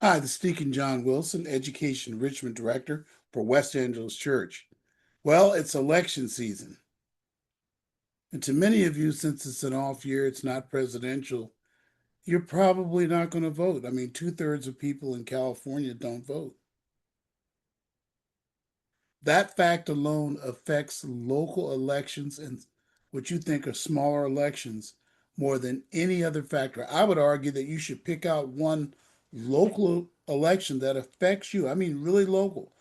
Hi, this is Deacon John Wilson, Education Enrichment Director for West Angeles Church. Well, it's election season. And to many of you, since it's an off year, it's not presidential, you're probably not going to vote. I mean, two-thirds of people in California don't vote. That fact alone affects local elections and what you think are smaller elections more than any other factor. I would argue that you should pick out one local election that affects you. I mean, really local.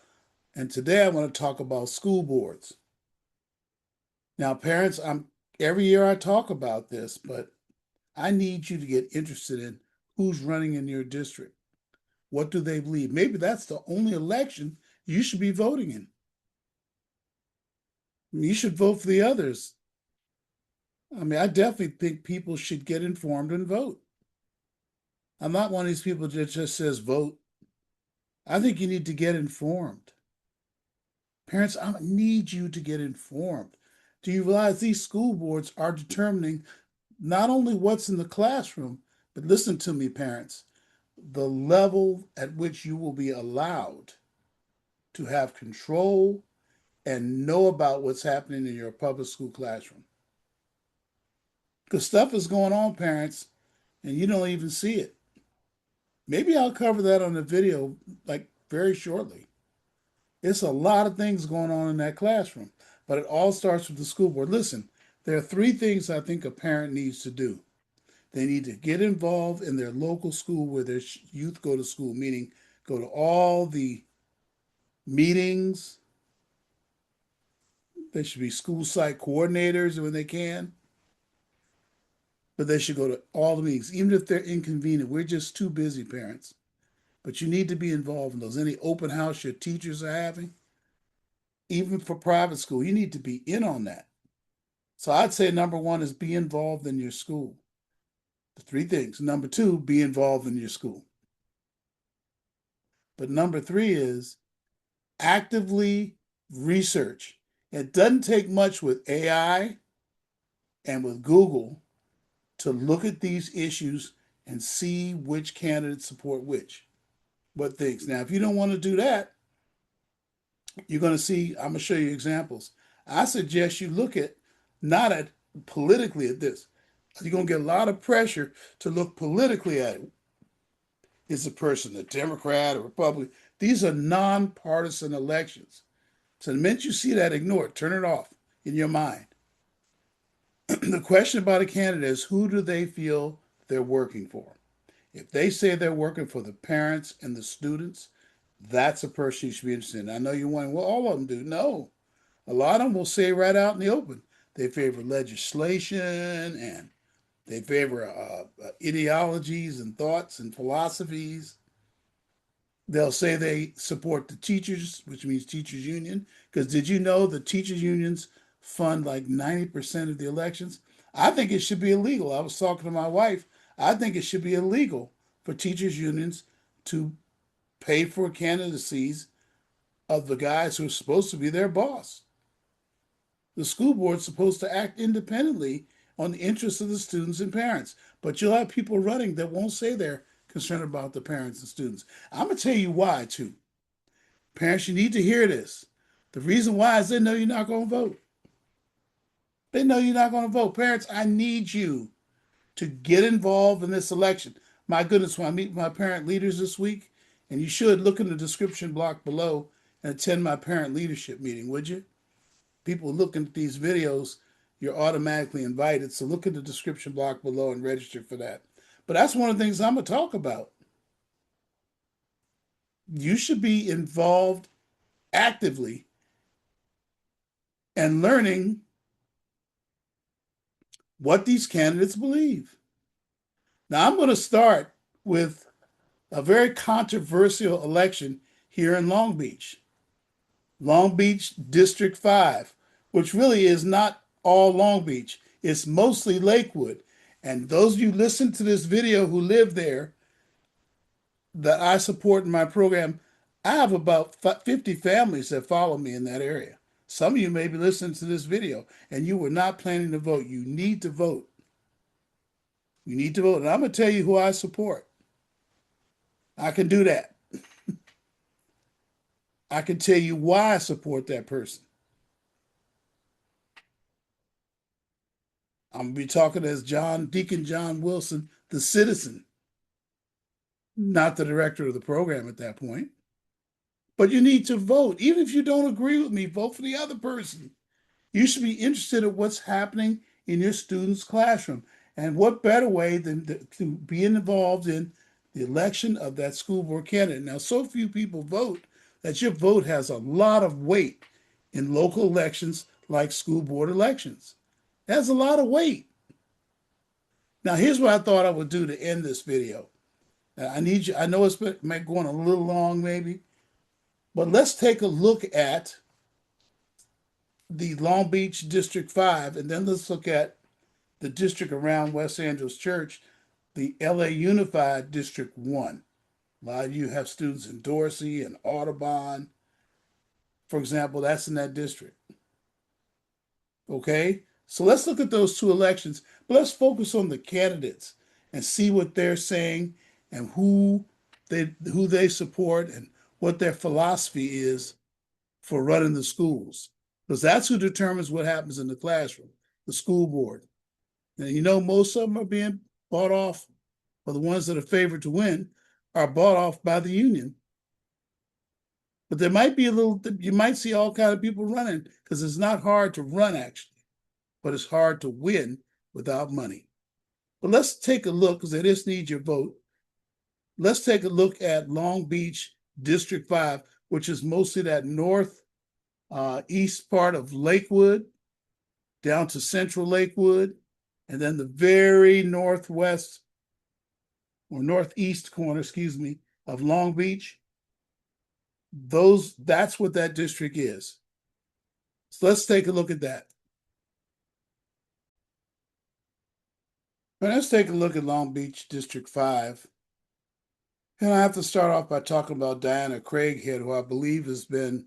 And today I want to talk about school boards. Now, parents, every year I talk about this, but I need you to get interested in who's running in your district. What do they believe? Maybe that's the only election you should be voting in. You should vote for the others. I mean, I definitely think people should get informed and vote. I'm not one of these people that just says vote. I think you need to get informed. Parents, I need you to get informed. Do you realize these school boards are determining not only what's in the classroom, but listen to me, parents, the level at which you will be allowed to have control and know about what's happening in your public school classroom. Because stuff is going on, parents, and you don't even see it. Maybe I'll cover that on a video like very shortly. It's a lot of things going on in that classroom, but it all starts with the school board. Listen, there are three things I think a parent needs to do. They need to get involved in their local school where their youth go to school, meaning go to all the meetings. They should be school site coordinators when they can, but they should go to all the meetings, even if they're inconvenient. We're just too busy, parents. But you need to be involved in those. Any open house your teachers are having, even for private school, you need to be in on that. So I'd say number one is be involved in your school. The three things. Number two, be involved in your school. But number three is actively research. It doesn't take much with AI and with Google to look at these issues and see which candidates support what things. Now, if you don't want to do that, you're going to see, I'm going to show you examples. I suggest you look at, not at politically at this. You're going to get a lot of pressure to look politically at it. Is the person a Democrat or Republican? These are nonpartisan elections. So the minute you see that, ignore it. Turn it off in your mind. The question about a candidate is who do they feel they're working for? If they say they're working for the parents and the students, that's a person you should be interested in. I know you're wondering, well, all of them do. No, a lot of them will say right out in the open they favor legislation and they favor ideologies and thoughts and philosophies. They'll say they support the teachers, which means teachers union. Because did you know the teachers unions fund like 90% of the elections? I think it should be illegal. I was talking to my wife. I think it should be illegal for teachers unions to pay for candidacies of the guys who are supposed to be their boss. The school board's supposed to act independently on the interests of the students and parents. But you'll have people running that won't say they're concerned about the parents and students. I'm going to tell you why, too. Parents, you need to hear this. The reason why is they know you're not going to vote. They know you're not going to vote. Parents, I need you to get involved in this election. My goodness, when I meet with my parent leaders this week, and you should look in the description block below and attend my parent leadership meeting, would you? People looking at these videos, you're automatically invited. So look at the description block below and register for that. But that's one of the things I'm going to talk about. You should be involved actively and learning what these candidates believe. Now, I'm going to start with a very controversial election here in Long Beach District 5, which really is not all Long Beach. It's mostly Lakewood. And those of you listen to this video who live there that I support in my program, I have about 50 families that follow me in that area. Some of you may be listening to this video and you were not planning to vote. You need to vote. You need to vote. And I'm going to tell you who I support. I can do that. I can tell you why I support that person. I'm going to be talking as Deacon John Wilson, the citizen, not the director of the program at that point. But you need to vote. Even if you don't agree with me, vote for the other person. You should be interested in what's happening in your student's classroom. And what better way than to be involved in the election of that school board candidate? Now, so few people vote that your vote has a lot of weight in local elections like school board elections. It has a lot of weight. Now, here's what I thought I would do to end this video. Now, I need you, I know it's been going a little long maybe, but let's take a look at the Long Beach District 5, and then let's look at the district around West Angeles Church, the LA Unified District 1. A lot of you have students in Dorsey and Audubon. For example, that's in that district. Okay? So let's look at those two elections, but let's focus on the candidates and see what they're saying and who they support and what their philosophy is for running the schools. Because that's who determines what happens in the classroom, the school board. And you know, most of them are being bought off, or the ones that are favored to win are bought off by the union. But there might be you might see all kinds of people running because it's not hard to run actually, but it's hard to win without money. But let's take a look because they just need your vote. Let's take a look at Long Beach District 5, which is mostly that east part of Lakewood down to central Lakewood, and then the very northwest or northeast corner, excuse me, of Long Beach. That's what that district is. So let's take a look at that. Let's take a look at Long Beach District 5. And I have to start off by talking about Diana Craighead, who I believe has been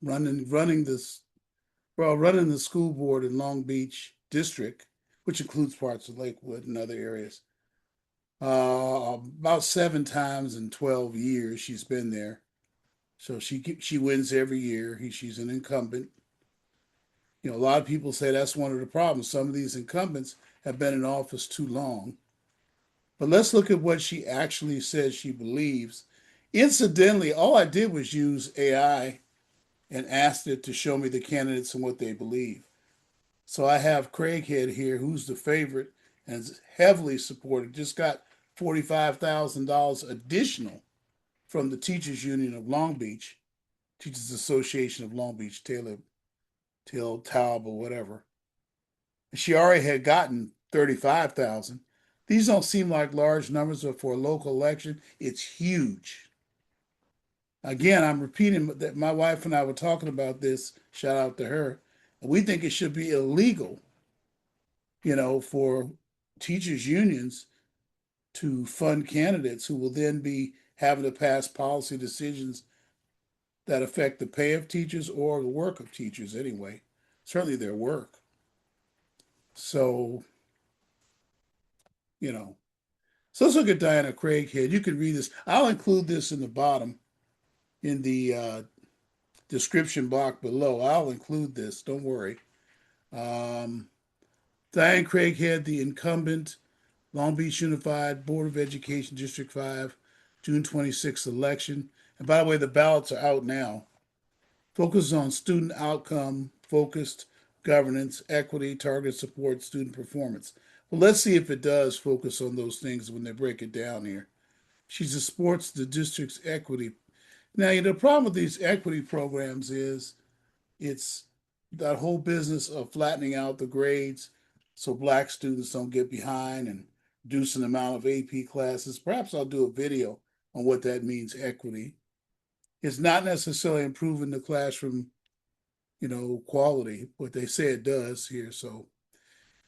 running the school board in Long Beach District, which includes parts of Lakewood and other areas. About 7 times in 12 years she's been there. So she wins every year. She's an incumbent. You know, a lot of people say that's one of the problems. Some of these incumbents have been in office too long. But let's look at what she actually says she believes. Incidentally, all I did was use AI and asked it to show me the candidates and what they believe. So I have Craighead here, who's the favorite and is heavily supported, just got $45,000 additional from the Teachers Union of Long Beach, Teachers Association of Long Beach, Taub or whatever. She already had gotten 35,000. These don't seem like large numbers, but for a local election, it's huge. Again, I'm repeating that my wife and I were talking about this. Shout out to her. And we think it should be illegal, for teachers' unions to fund candidates who will then be having to pass policy decisions that affect the pay of teachers or the work of teachers anyway, certainly their work. So, you know, so let's look at Diana Craighead. You can read this. I'll include this in the bottom in the description box below. I'll include this. Don't worry. Diane Craighead, the incumbent, Long Beach Unified Board of Education, District 5, June 26th election. And by the way, the ballots are out now. Focuses on student outcome, focused governance, equity, target support, student performance. Well, let's see if it does focus on those things when they break it down here. She supports the district's equity. Now, the problem with these equity programs is it's that whole business of flattening out the grades so black students don't get behind and reducing the amount of AP classes. Perhaps I'll do a video on what that means, equity. It's not necessarily improving the classroom, quality, but they say it does here. So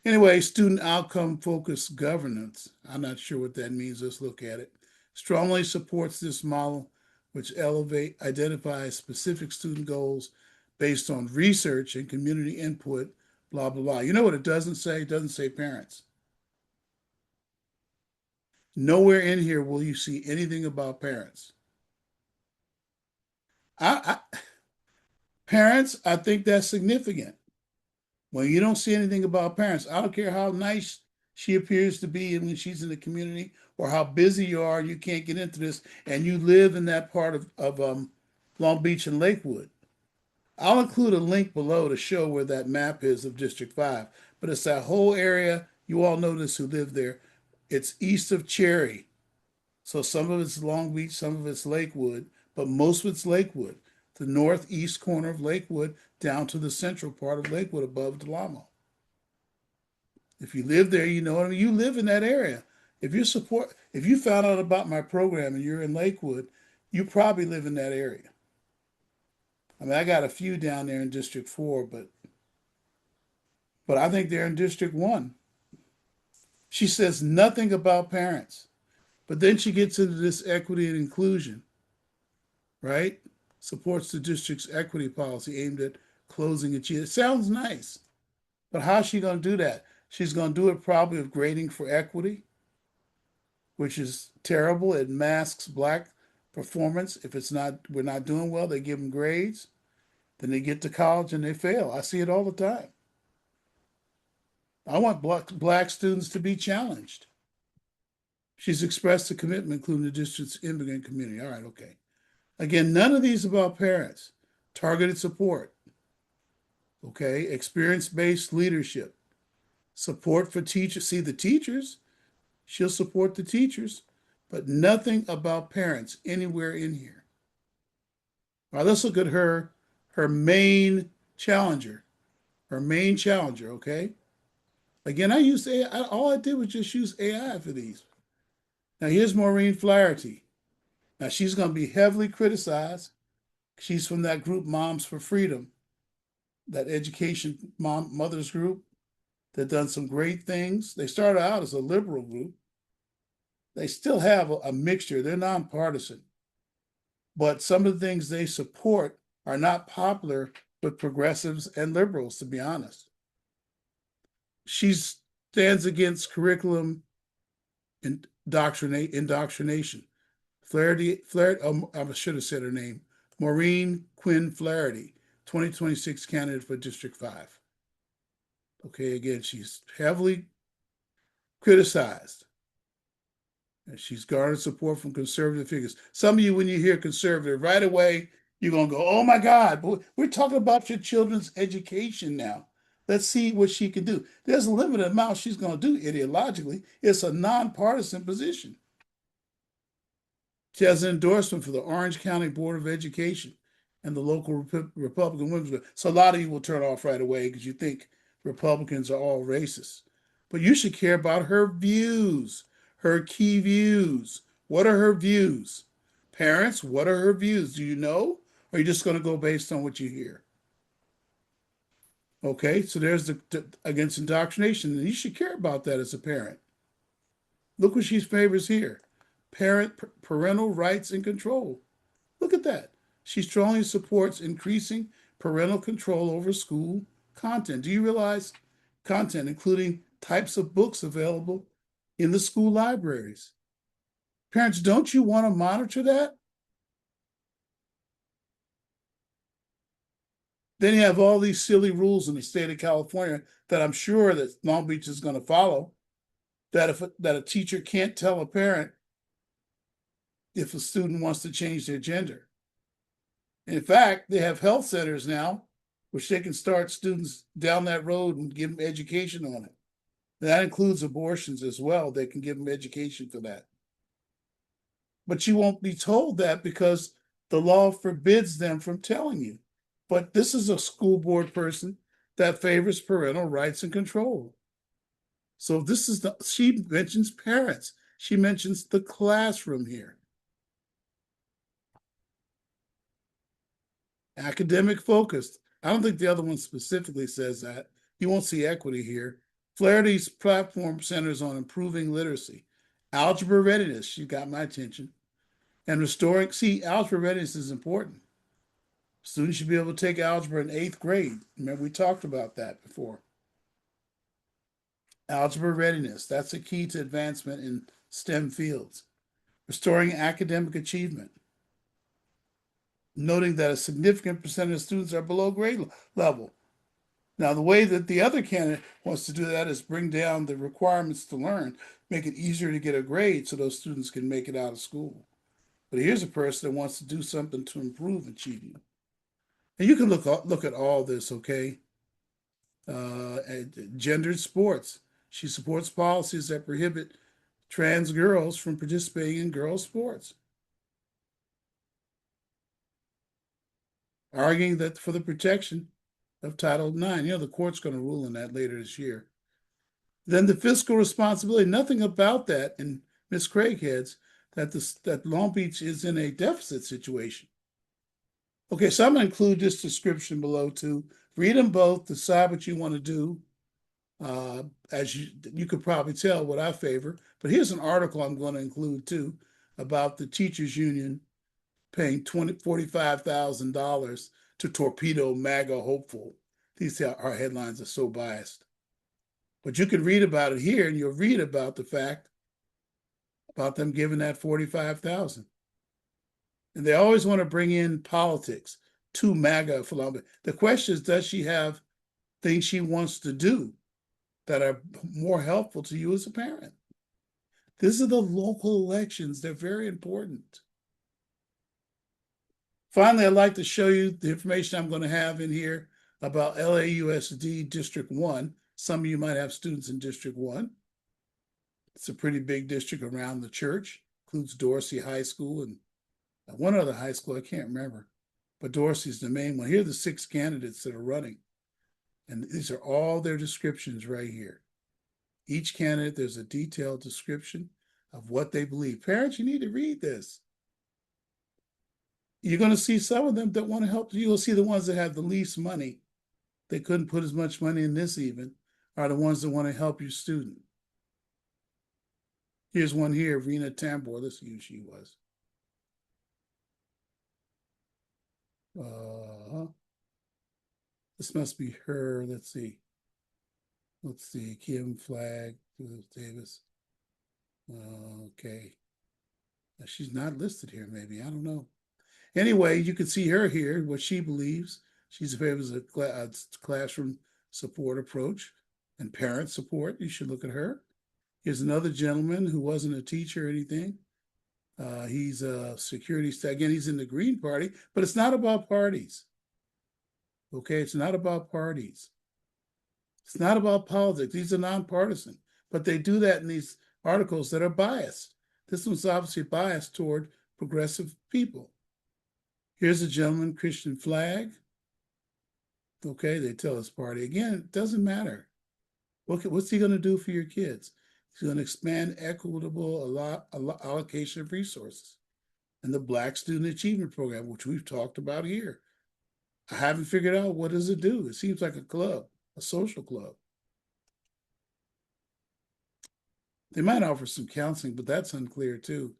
anyway, student outcome focused governance. I'm not sure what that means. Let's look at it. Strongly supports this model, which identifies specific student goals based on research and community input, blah, blah, blah. You know what it doesn't say? It doesn't say parents. Nowhere in here will you see anything about parents. I parents, I think that's significant. When you don't see anything about parents, I don't care how nice she appears to be when she's in the community or how busy you are, you can't get into this, and you live in that part of Long Beach and Lakewood. I'll include a link below to show where that map is of District 5, but it's that whole area. You all know this who live there. It's east of Cherry. So some of it's Long Beach, some of it's Lakewood, but most of it's Lakewood, the northeast corner of Lakewood down to the central part of Lakewood above Delamo. If you live there, you know what I mean. You live in that area. If you found out about my program and you're in Lakewood, you probably live in that area. I mean, I got a few down there in District 4, but I think they're in District 1. She says nothing about parents, but then she gets into this equity and inclusion, right? Supports the district's equity policy aimed at closing achievement. It sounds nice, but how's she going to do that? She's going to do it probably with grading for equity, which is terrible. It masks black performance. If it's not, we're not doing well, they give them grades. Then they get to college and they fail. I see it all the time. I want black students to be challenged. She's expressed a commitment, including the district's immigrant community. All right, okay. Again, none of these about parents. Targeted support, okay? Experience-based leadership, support for teachers. See, the teachers, she'll support the teachers, but nothing about parents anywhere in here. All right, let's look at her main challenger. Her main challenger, okay? Again, I used AI. All I did was just use AI for these. Now, here's Maureen Flaherty. Now, she's going to be heavily criticized. She's from that group, Moms for Freedom, that education mothers group that done some great things. They started out as a liberal group. They still have a mixture. They're nonpartisan. But some of the things they support are not popular with progressives and liberals, to be honest. She stands against curriculum indoctrination. Flaherty, I should have said her name, Maureen Quinn Flaherty, 2026 candidate for District 5. Okay, again, she's heavily criticized. And she's garnered support from conservative figures. Some of you, when you hear conservative, right away, you're going to go, oh my God, we're talking about your children's education now. Let's see what she can do. There's a limited amount she's going to do ideologically. It's a nonpartisan position. She has an endorsement for the Orange County Board of Education and the local Republican Women's Group. So a lot of you will turn off right away because you think Republicans are all racist. But you should care about her views, her key views. What are her views? Parents, what are her views? Do you know? Or are you just going to go based on what you hear? Okay, so there's the against indoctrination. And you should care about that as a parent. Look what she favors here. Parental rights and control. Look at that. She strongly supports increasing parental control over school content. Do you realize content, including types of books available in the school libraries? Parents, don't you want to monitor that? Then you have all these silly rules in the state of California that I'm sure that Long Beach is going to follow. That a teacher can't tell a parent if a student wants to change their gender. In fact, they have health centers now, which they can start students down that road and give them education on it. That includes abortions as well. They can give them education for that. But you won't be told that because the law forbids them from telling you. But this is a school board person that favors parental rights and control. So this is she mentions parents. She mentions the classroom here. Academic focused. I don't think the other one specifically says that. You won't see equity here. Flaherty's platform centers on improving literacy. Algebra readiness, she got my attention. And restoring, see, algebra readiness is important. Students should be able to take algebra in 8th grade. Remember, we talked about that before. Algebra readiness, that's a key to advancement in STEM fields, restoring academic achievement, noting that a significant percentage of students are below grade level. Now, the way that the other candidate wants to do that is bring down the requirements to learn, make it easier to get a grade so those students can make it out of school. But here's a person that wants to do something to improve achievement. And you can look at all this, okay? Gendered sports. She supports policies that prohibit trans girls from participating in girls' sports. Arguing that for the protection of Title IX. The court's going to rule on that later this year. Then the fiscal responsibility. Nothing about that in Ms. Craighead's that Long Beach is in a deficit situation. Okay, so I'm going to include this description below too. Read them both, decide what you want to do. As you could probably tell what I favor. But here's an article I'm going to include too about the teachers union paying $45,000 to torpedo MAGA hopeful. These our headlines are so biased. But you can read about it here, and you'll read about the fact about them giving that $45,000. And they always want to bring in politics to MAGA philosophy. The question is, does she have things she wants to do that are more helpful to you as a parent? These are the local elections. They're very important. Finally, I'd like to show you the information I'm going to have in here about LAUSD District 1. Some of you might have students in District 1. It's a pretty big district around the church. Includes Dorsey High School and one other high school, I can't remember. But Dorsey's the main one. Here are the 6 candidates that are running. And these are all their descriptions right here. Each candidate, there's a detailed description of what they believe. Parents, you need to read this. You're going to see some of them that want to help. You'll see the ones that have the least money. They couldn't put as much money in this even, are the ones that want to help your student. Here's one here, Rena Tambor. Let's see who she was. This must be her. Let's see. Kim Flagg, Davis. Okay. Now, she's not listed here, maybe. I don't know. Anyway, you can see her here, what she believes. She's favors a classroom support approach and parent support. You should look at her. Here's another gentleman who wasn't a teacher or anything. He's a security staff. Again, he's in the Green Party, but it's not about parties. Okay, it's not about parties. It's not about politics. These are nonpartisan, but they do that in these articles that are biased. This one's obviously biased toward progressive people. Here's a gentleman, Christian Flagg. Okay, they tell his party. Again, it doesn't matter. What's he going to do for your kids? He's going to expand equitable allocation of resources and the Black Student Achievement Program, which we've talked about here. I haven't figured out what does it do. It seems like a club, a social club. They might offer some counseling, but that's unclear too.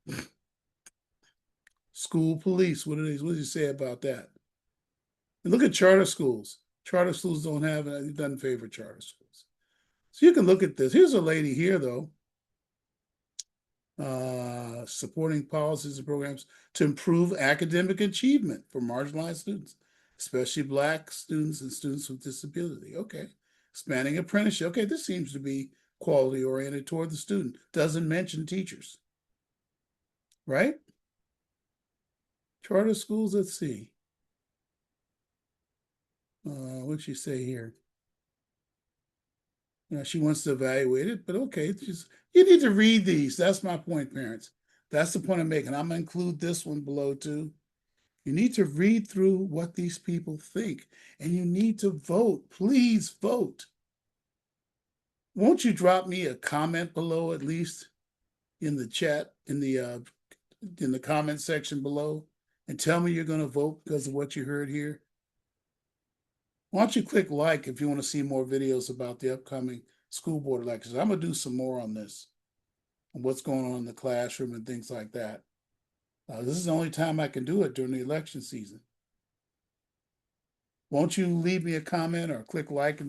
School police, what do you say about that? And look at charter schools. Charter schools don't have it. It doesn't favor charter schools. So you can look at this. Here's a lady here, though, supporting policies and programs to improve academic achievement for marginalized students, especially Black students and students with disability. Okay. Expanding apprenticeship. Okay, this seems to be quality oriented toward the student. Doesn't mention teachers. Right? Charter schools, let's see. What'd she say here? She wants to evaluate it, but okay, you need to read these. That's my point, parents. That's the point I'm making. I'm going to include this one below too. You need to read through what these people think, and you need to vote. Please vote. Won't you drop me a comment below, at least in the chat, in the comment section below, and tell me you're going to vote because of what you heard here? Why don't you click like if you want to see more videos about the upcoming school board elections? I'm going to do some more on this, on what's going on in the classroom and things like that. This is the only time I can do it during the election season. Won't you leave me a comment or click like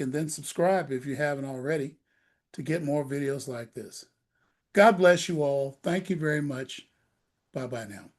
and then subscribe if you haven't already to get more videos like this. God bless you all. Thank you very much. Bye-bye now.